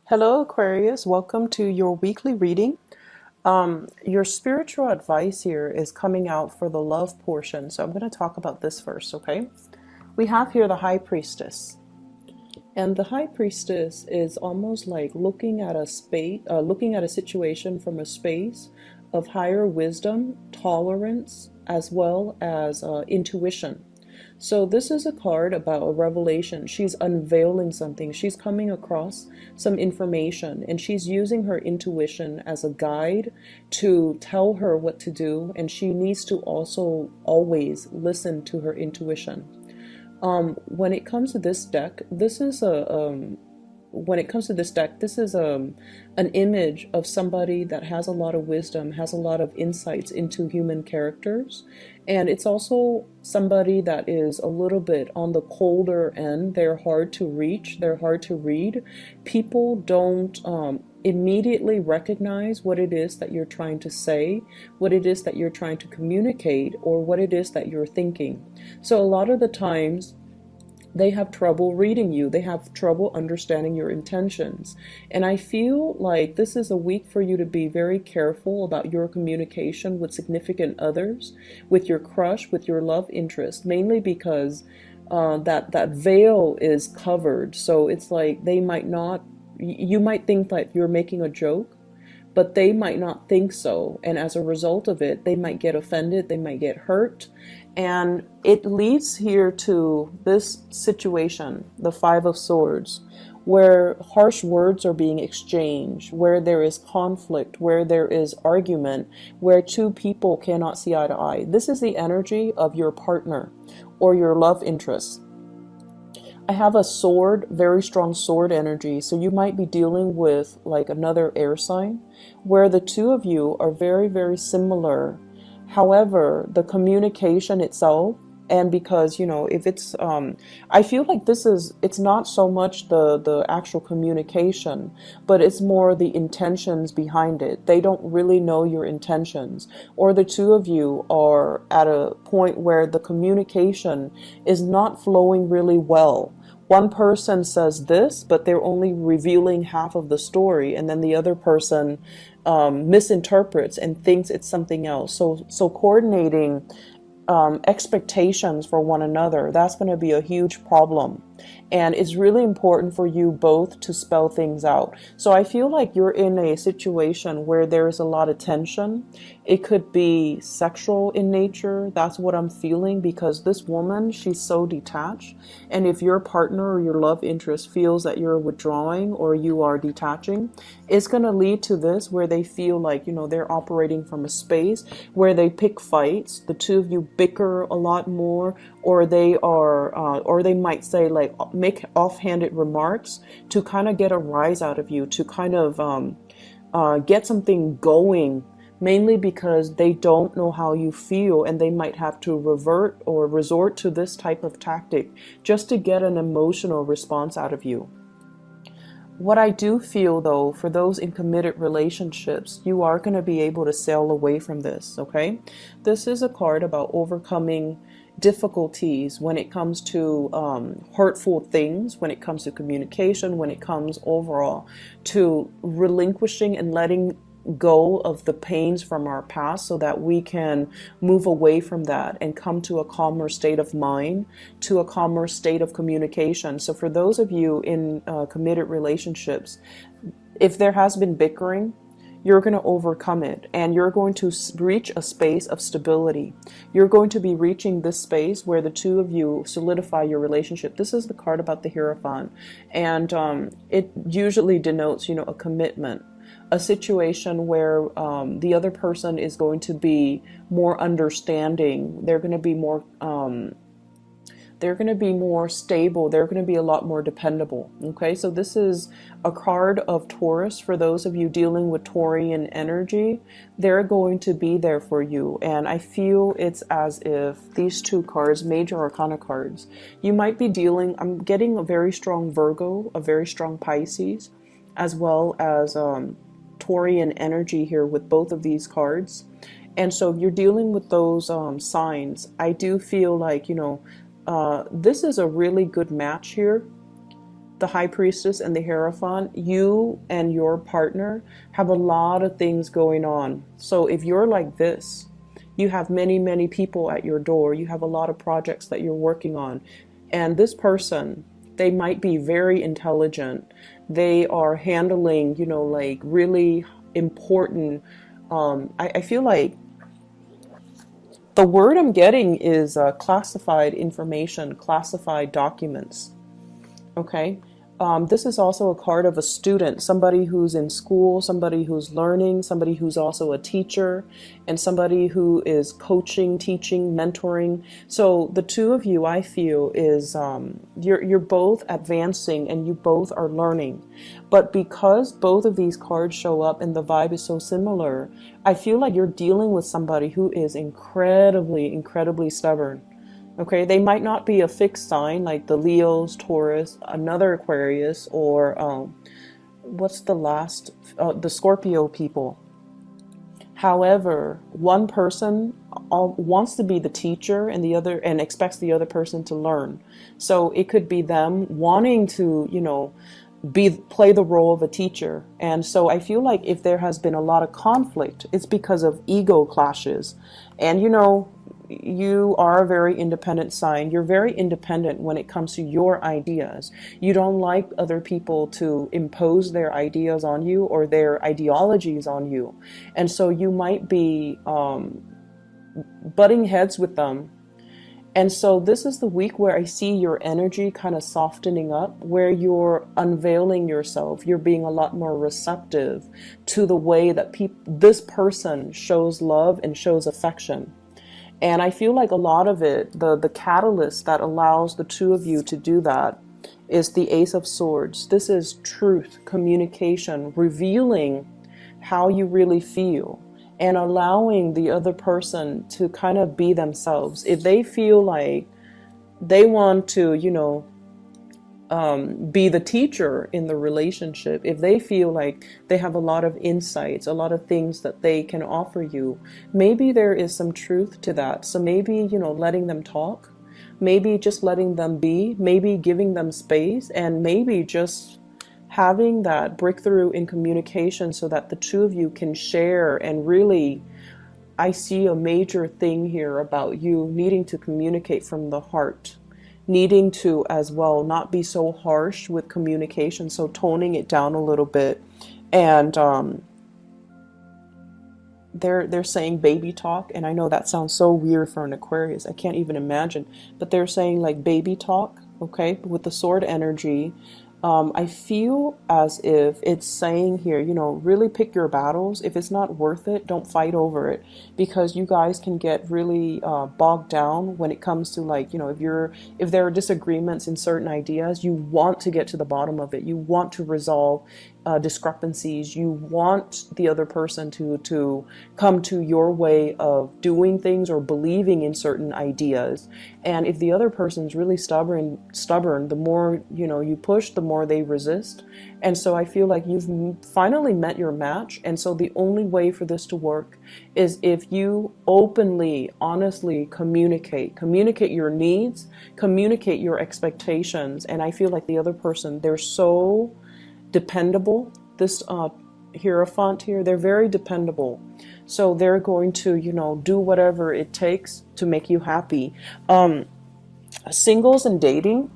Hello, Aquarius. Welcome to your weekly reading. Your spiritual advice here is coming out for the love portion. So I'm going to talk about this first, okay? We have here the High Priestess. And the High Priestess is almost like looking at a space, looking at a situation from a space of higher wisdom, tolerance, as well as intuition. So this is a card about a revelation. She's unveiling something. She's coming across some information and she's using her intuition as a guide to tell her what to do. And she needs to also always listen to her intuition. When it comes to this deck, this is an image of somebody that has a lot of wisdom, has a lot of insights into human characters, and it's also somebody that is a little bit on the colder end. They're hard to reach, they're hard to read. People don't immediately recognize what it is that you're trying to say, what it is that you're trying to communicate, or what it is that you're thinking. So a lot of the times they have trouble reading you. They have trouble understanding your intentions. And I feel like this is a week for you to be very careful about your communication with significant others, with your crush, with your love interest, mainly because that veil is covered. So it's like they might not, you might think that you're making a joke, but they might not think so. And as a result of it, they might get offended, they might get hurt. And it leads here to this situation, the Five of Swords, where harsh words are being exchanged, where there is conflict, where there is argument, where two people cannot see eye to eye. This is the energy of your partner or your love interest. I have a sword, very strong sword energy. So you might be dealing with like another air sign where the two of you are very, very similar. However, the communication itself, and because, if it's, I feel like it's not so much the actual communication, but it's more the intentions behind it. They don't really know your intentions, or the two of you are at a point where the communication is not flowing really well. One person says this, but they're only revealing half of the story, and then the other person misinterprets and thinks it's something else. So coordinating expectations for one another, that's going to be a huge problem. And it's really important for you both to spell things out. So I feel like you're in a situation where there is a lot of tension. It could be sexual in nature. That's what I'm feeling, because this woman, she's so detached. And if your partner or your love interest feels that you're withdrawing or you are detaching, it's going to lead to this where they feel like, they're operating from a space where they pick fights. The two of you bicker a lot more, or they might say, like, make offhanded remarks to kind of get a rise out of you, to kind of get something going, mainly because they don't know how you feel, and they might have to revert or resort to this type of tactic just to get an emotional response out of you. What I do feel, though, for those in committed relationships, you are going to be able to sail away from this, okay? This is a card about overcoming difficulties when it comes to hurtful things, when it comes to communication, when it comes overall to relinquishing and letting go of the pains from our past, so that we can move away from that and come to a calmer state of mind, to a calmer state of communication. So for those of you in committed relationships, if there has been bickering, you're going to overcome it, and you're going to reach a space of stability. You're going to be reaching this space where the two of you solidify your relationship. This is the card about the Hierophant, and it usually denotes, a commitment, a situation where the other person is going to be more understanding. They're going to be more stable. They're going to be a lot more dependable. Okay, so this is a card of Taurus. For those of you dealing with Taurian energy, they're going to be there for you. And I feel it's as if these two cards, major arcana cards, you might be dealing, I'm getting a very strong Virgo, a very strong Pisces, as well as Taurian energy here with both of these cards. And so if you're dealing with those signs, I do feel like, this is a really good match here. the High Priestess and the Hierophant, you and your partner have a lot of things going on. So if you're like this, you have many, many people at your door. You have a lot of projects that you're working on. And this person, they might be very intelligent. They are handling, like really important. I feel like the word I'm getting is classified information, classified documents. Okay. This is also a card of a student, somebody who's in school, somebody who's learning, somebody who's also a teacher, and somebody who is coaching, teaching, mentoring. So the two of you, I feel, is you're both advancing and you both are learning. But because both of these cards show up and the vibe is so similar, I feel like you're dealing with somebody who is incredibly, incredibly stubborn. Okay, they might not be a fixed sign like the Leos, Taurus, another Aquarius, or what's the last, the Scorpio people. However, one person wants to be the teacher and the other, and expects the other person to learn. So it could be them wanting to, play the role of a teacher. And so I feel like if there has been a lot of conflict, it's because of ego clashes. And you are a very independent sign. You're very independent when it comes to your ideas. You don't like other people to impose their ideas on you or their ideologies on you. And so you might be butting heads with them. And so this is the week where I see your energy kind of softening up, where you're unveiling yourself. You're being a lot more receptive to the way that this person shows love and shows affection. And I feel like a lot of it, the catalyst that allows the two of you to do that is the Ace of Swords. This is truth, communication, revealing how you really feel and allowing the other person to kind of be themselves. If they feel like they want to, be the teacher in the relationship, if they feel like they have a lot of insights, a lot of things that they can offer you, maybe there is some truth to that. So maybe, letting them talk, maybe just letting them be, maybe giving them space, and maybe just having that breakthrough in communication so that the two of you can share. And really, I see a major thing here about you needing to communicate from the heart, needing to as well not be so harsh with communication, so toning it down a little bit. And they're saying baby talk, and I know that sounds so weird for an Aquarius, I can't even imagine, but they're saying like baby talk, okay, with the sword energy. I feel as if it's saying here, really pick your battles. If it's not worth it, don't fight over it, because you guys can get really bogged down when it comes to if there are disagreements in certain ideas, you want to get to the bottom of it. You want to resolve discrepancies. You want the other person to come to your way of doing things or believing in certain ideas. And if the other person's really stubborn, the more you push, the more they resist. And so I feel like you've finally met your match. And so the only way for this to work is if you openly, honestly communicate your needs, communicate your expectations. And I feel like the other person, they're so dependable. This Hierophant here, they're very dependable. So they're going to, do whatever it takes to make you happy. Singles and dating,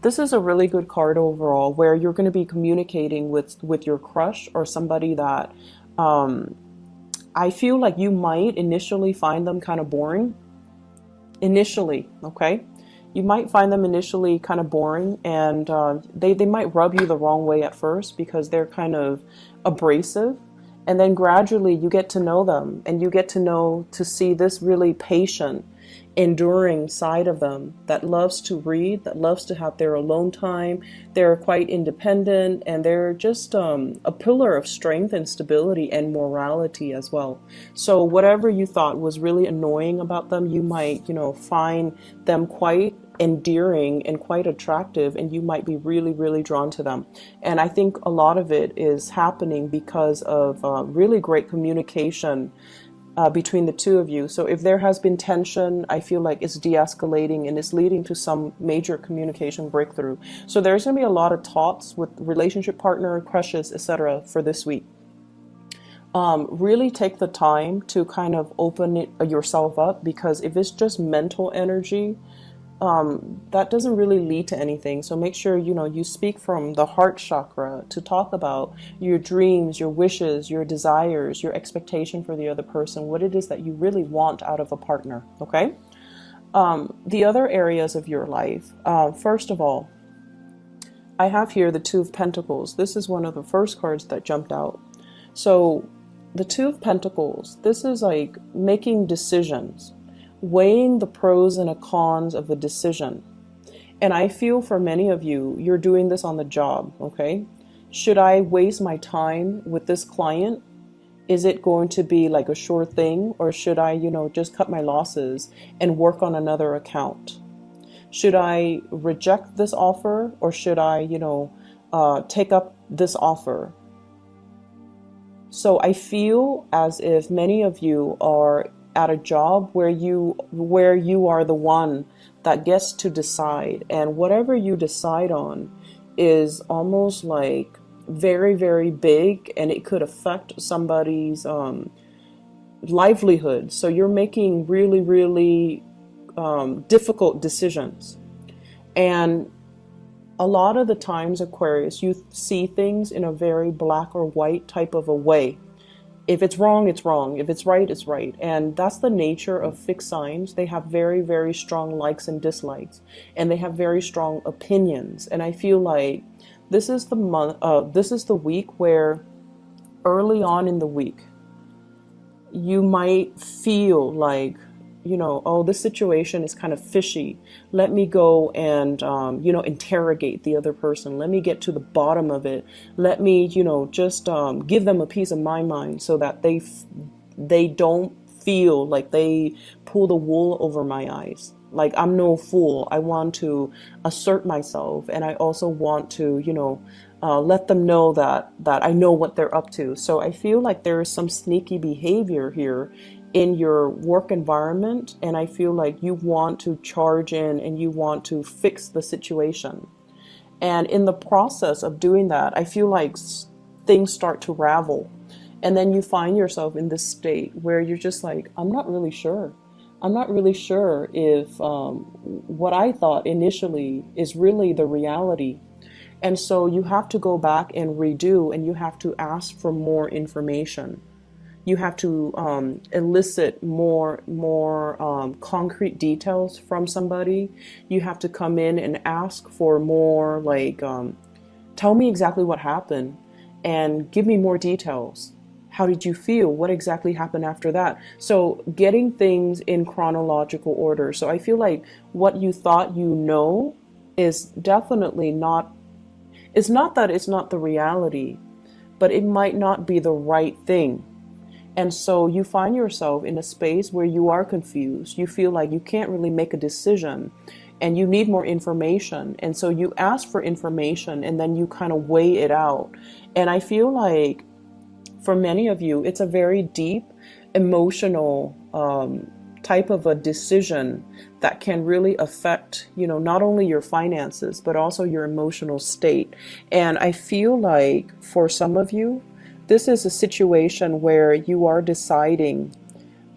this is a really good card overall, where you're going to be communicating with your crush or somebody that I feel like you might initially find them kind of boring. Initially, okay? You might find them initially kind of boring, and they might rub you the wrong way at first because they're kind of abrasive. And then gradually you get to know them, and you get to see this really patient, enduring side of them that loves to read, that loves to have their alone time. They're quite independent, and they're just a pillar of strength and stability and morality as well. So whatever you thought was really annoying about them, you might, find them quite endearing and quite attractive, and you might be really, really drawn to them. And I think a lot of it is happening because of really great communication between the two of you. So if there has been tension, I feel like it's de-escalating and it's leading to some major communication breakthrough. So there's going to be a lot of talks with relationship partner, crushes, etc. for this week. Really take the time to kind of open yourself up, because if it's just mental energy, that doesn't really lead to anything. So make sure, you speak from the heart chakra to talk about your dreams, your wishes, your desires, your expectation for the other person, what it is that you really want out of a partner, okay? The other areas of your life, first of all, I have here the Two of Pentacles. This is one of the first cards that jumped out. So the Two of Pentacles, this is like making decisions, weighing the pros and the cons of the decision. And I feel for many of you, you're doing this on the job, okay? Should I waste my time with this client? Is it going to be like a sure thing? Or should I, just cut my losses and work on another account? Should I reject this offer, or should I, take up this offer? So I feel as if many of you are at a job where you are the one that gets to decide, and whatever you decide on is almost like very, very big, and it could affect somebody's livelihood. So you're making really, really difficult decisions. And a lot of the times, Aquarius, you see things in a very black or white type of a way. If it's wrong, it's wrong. If it's right, it's right. And that's the nature of fixed signs. They have very, very strong likes and dislikes, and they have very strong opinions. And I feel like this is the week where early on in the week, you might feel like, oh, this situation is kind of fishy. Let me go and, interrogate the other person. Let me get to the bottom of it. Let me, just give them a piece of my mind so that they don't feel like they pull the wool over my eyes. Like, I'm no fool. I want to assert myself, and I also want to, let them know that I know what they're up to. So I feel like there is some sneaky behavior here in your work environment, and I feel like you want to charge in and you want to fix the situation. And in the process of doing that, I feel like things start to ravel, and then you find yourself in this state where you're just like, I'm not really sure. I'm not really sure if what I thought initially is really the reality. And so you have to go back and redo, and you have to ask for more information. You have to elicit more concrete details from somebody. You have to come in and ask for more, like, tell me exactly what happened and give me more details. How did you feel? What exactly happened after that? So getting things in chronological order. So I feel like what you thought is definitely not, it's not that it's not the reality, but it might not be the right thing. And so you find yourself in a space where you are confused. You feel like you can't really make a decision, and you need more information. And so you ask for information, and then you kind of weigh it out. And I feel like for many of you, it's a very deep, emotional type of a decision that can really affect, not only your finances, but also your emotional state. And I feel like for some of you, this is a situation where you are deciding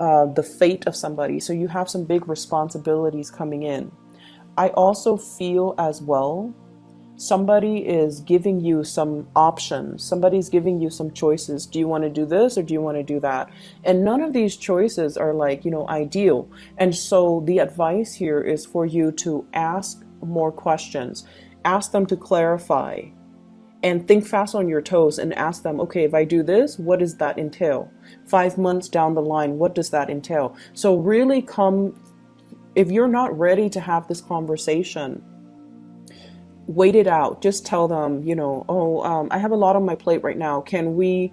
the fate of somebody. So you have some big responsibilities coming in. I also feel as well, somebody is giving you some options. Somebody's giving you some choices. Do you want to do this or do you want to do that? And none of these choices are like, ideal. And so the advice here is for you to ask more questions. Ask them to clarify. And think fast on your toes and ask them, okay, if I do this, what does that entail? 5 months down the line, what does that entail? So really if you're not ready to have this conversation, wait it out. Just tell them, I have a lot on my plate right now. Can we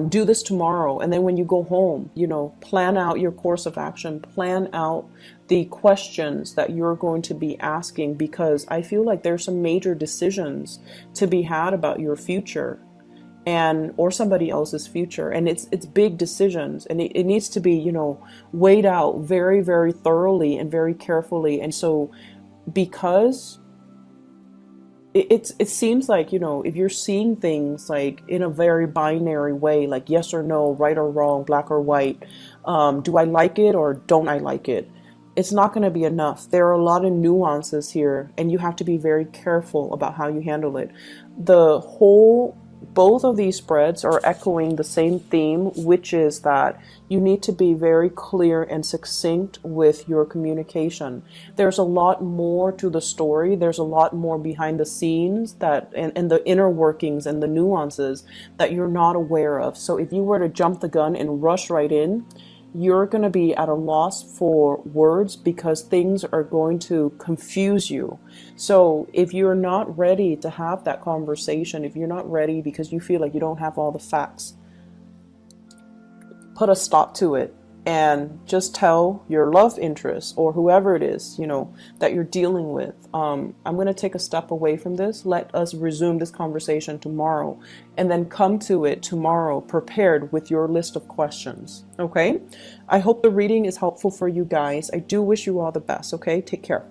do this tomorrow? And then when you go home, plan out your course of action, plan out the questions that you're going to be asking, because I feel like there's some major decisions to be had about your future. and or somebody else's future. And it's big decisions, and it needs to be, you know, weighed out very, very thoroughly and very carefully. And so because it seems like, you know, if you're seeing things like in a very binary way, like yes or no, right or wrong, black or white, do I like it or don't I like it? It's not going to be enough. There are a lot of nuances here, and you have to be very careful about how you handle it. The whole Both of these spreads are echoing the same theme, which is that you need to be very clear and succinct with your communication. There's a lot more to the story. There's a lot more behind the scenes that and the inner workings and the nuances that you're not aware of. So if you were to jump the gun and rush right in, you're going to be at a loss for words because things are going to confuse you. So if you're not ready to have that conversation, if you're not ready because you feel like you don't have all the facts, put a stop to it and just tell your love interest or whoever it is, you know, that you're dealing with. I'm going to take a step away from this. Let us resume this conversation tomorrow, and then come to it tomorrow prepared with your list of questions. Okay? I hope the reading is helpful for you guys. I do wish you all the best. Okay? Take care.